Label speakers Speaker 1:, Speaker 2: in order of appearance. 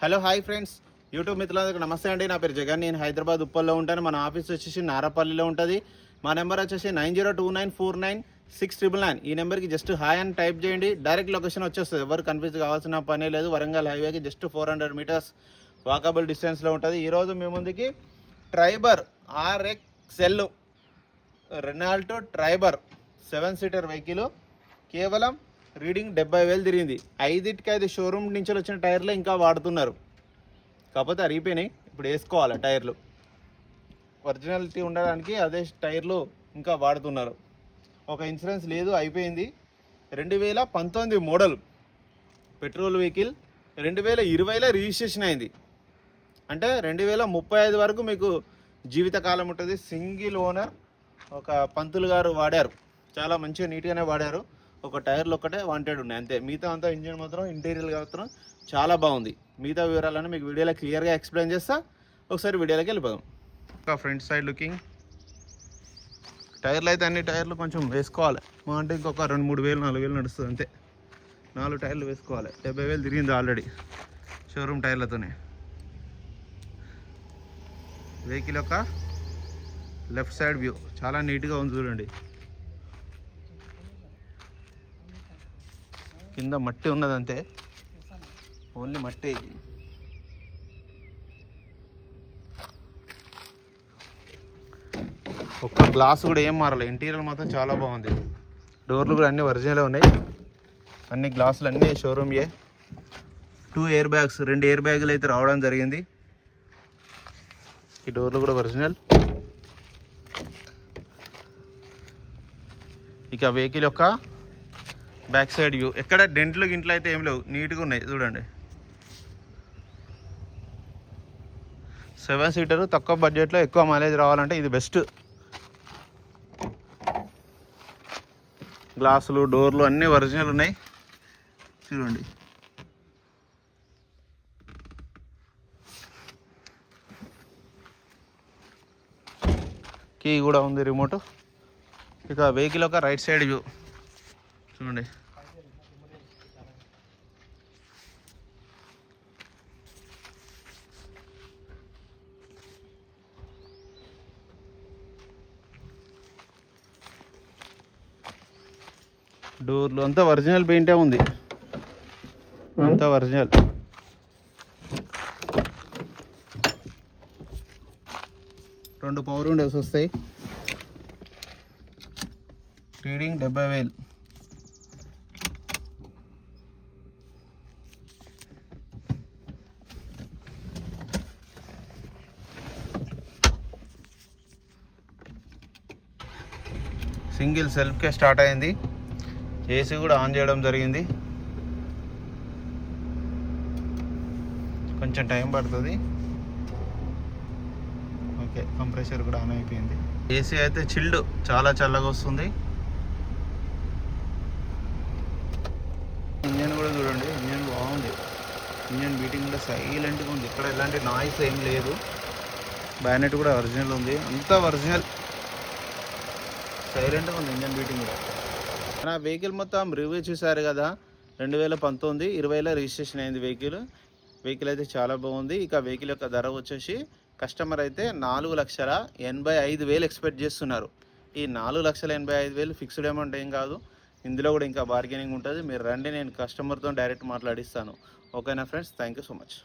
Speaker 1: Hello hi friends, YouTube మిత్రులందరికీ నమస్తే అండి. నా పేరు జగన్. నేను హైదరాబాద్ ఉప్పల్లో ఉంటాను. మన ఆఫీస్ వచ్చేసి నారపల్లిలో ఉంటుంది. మా నెంబర్ వచ్చేసి 9029496999. ఈ నెంబర్కి జస్ట్ హాయ్ అని టైప్ చేయండి, డైరెక్ట్ లొకేషన్ వచ్చేస్తుంది. ఎవరు కన్ఫ్యూజ్ కావాల్సిన పనే లేదు. వరంగల్ హైవేకి జస్ట్ 400 మీటర్స్ వాకబుల్ డిస్టెన్స్లో ఉంటుంది. ఈరోజు మీ ముందుకి ట్రైబర్ RXL రెనాల్టో ట్రైబర్ 7 సీటర్ వెహికల్ కేవలం రీడింగ్ 70,000 తిరిగింది. 5 షోరూమ్ నుంచి వచ్చిన టైర్లు ఇంకా వాడుతున్నారు, కాకపోతే అరిగిపోయినాయి. ఇప్పుడు వేసుకోవాలి టైర్లు. ఒరిజినాలిటీ ఉండడానికి అదే టైర్లు ఇంకా వాడుతున్నారు. ఒక ఇన్సూరెన్స్ లేదు, అయిపోయింది. 2019 మోడల్ పెట్రోల్ వెహికల్. 2020లో రిజిస్ట్రేషన్ అయింది. అంటే 2035 వరకు మీకు జీవితకాలం ఉంటుంది. Single owner. ఒక పంతులు గారు వాడారు, చాలా మంచిగా నీట్గానే వాడారు. ఒక టైర్లు ఒక్కటే వాంటెడ్ ఉన్నాయి అంతే. మిగతా అంతా ఇంజిన్ మాత్రం ఇంటీరియర్ మాత్రం చాలా బాగుంది. మిగతా వివరాలను మీకు వీడియోలో క్లియర్గా ఎక్స్ప్లెయిన్ చేస్తా. ఒకసారి వీడియోలోకి వెళ్ళిపోదాం. ఫ్రంట్ సైడ్ లుకింగ్ టైర్లు అయితే అన్ని టైర్లు కొంచెం వేసుకోవాలి. మా అంటే ఇంకొక 2-3 వేలు 4 వేలు నడుస్తుంది అంతే. 4 టైర్లు వేసుకోవాలి. 70,000 తిరిగింది ఆల్రెడీ షోరూమ్ టైర్లతోనే. వెహికల్ యొక్క లెఫ్ట్ సైడ్ వ్యూ చాలా నీట్గా ఉంది చూడండి. కింద మట్టి ఉన్నదంతే, ఓన్లీ మట్టి. ఒక్క గ్లాస్ కూడా ఏం మారలేదు. ఇంటీరియర్ మాత్రం చాలా బాగుంది. డోర్లు కూడా అన్నీ ఒరిజినలే ఉన్నాయి. అన్ని గ్లాసులు అన్నీ షోరూమ్యే. 2 ఎయిర్ బ్యాగ్స్, 2 ఎయిర్ బ్యాగులు అయితే రావడం జరిగింది. ఈ డోర్లు కూడా ఒరిజినల్. ఇక వెహికల్ యొక్క బ్యాక్ సైడ్ వ్యూ ఎక్కడ డెంట్లు గింట్లు అయితే ఏం లేవు, నీట్గా ఉన్నాయి చూడండి. 7 సీటర్ తక్కువ బడ్జెట్లో ఎక్కువ మైలేజ్ రావాలంటే ఇది బెస్ట్. గ్లాసులు డోర్లు అన్నీ ఒరిజినల్ ఉన్నాయి చూడండి. కీ కూడా ఉంది, రిమోట్. ఇక వెహికల్ ఒక రైట్ సైడ్ వ్యూ చూడండి. డోర్లు అంతా ఒరిజినల్ పెయింటే ఉంది, అంతా ఒరిజినల్. రెండు పవర్ విండోస్ వస్తాయి. రీడింగ్ 70,000. సింగిల్ సెల్ఫ్కే స్టార్ట్ అయింది. ఏసీ కూడా ఆన్ చేయడం జరిగింది. కొంచెం టైం పడుతుంది. ఓకే, కంప్రెసర్ కూడా ఆన్ అయిపోయింది. ఏసీ అయితే చిల్డ్, చాలా చల్లగా వస్తుంది. ఇంజన్ కూడా చూడండి, ఇంజన్ బాగుంది. ఇంజన్ బీటింగ్ కూడా సైలెంట్గా ఉంది, ఇక్కడ ఎలాంటి నాయిస్ ఏం లేదు. బ్యానెట్ కూడా ఒరిజినల్ ఉంది, అంతా ఒరిజినల్. సైలెంట్గా ఉంది ఇంజన్ బీటింగ్ కూడా. నా వెహికల్ మొత్తం రివ్యూ చూసారు కదా. 2019 20లో రిజిస్ట్రేషన్ అయింది వెహికల్ అయితే చాలా బాగుంది. ఇక వెహికల్ యొక్క ధర వచ్చేసి కస్టమర్ అయితే 4,85,000 ఎక్స్పెక్ట్ చేస్తున్నారు. ఈ 4,85,000 ఫిక్స్డ్ అమౌంట్ ఏం కాదు. ఇందులో కూడా ఇంకా బార్గెనింగ్ ఉంటుంది. మీరు రండి, నేను కస్టమర్తో డైరెక్ట్ మాట్లాడిస్తాను. ఓకేనా friends, thank you so much.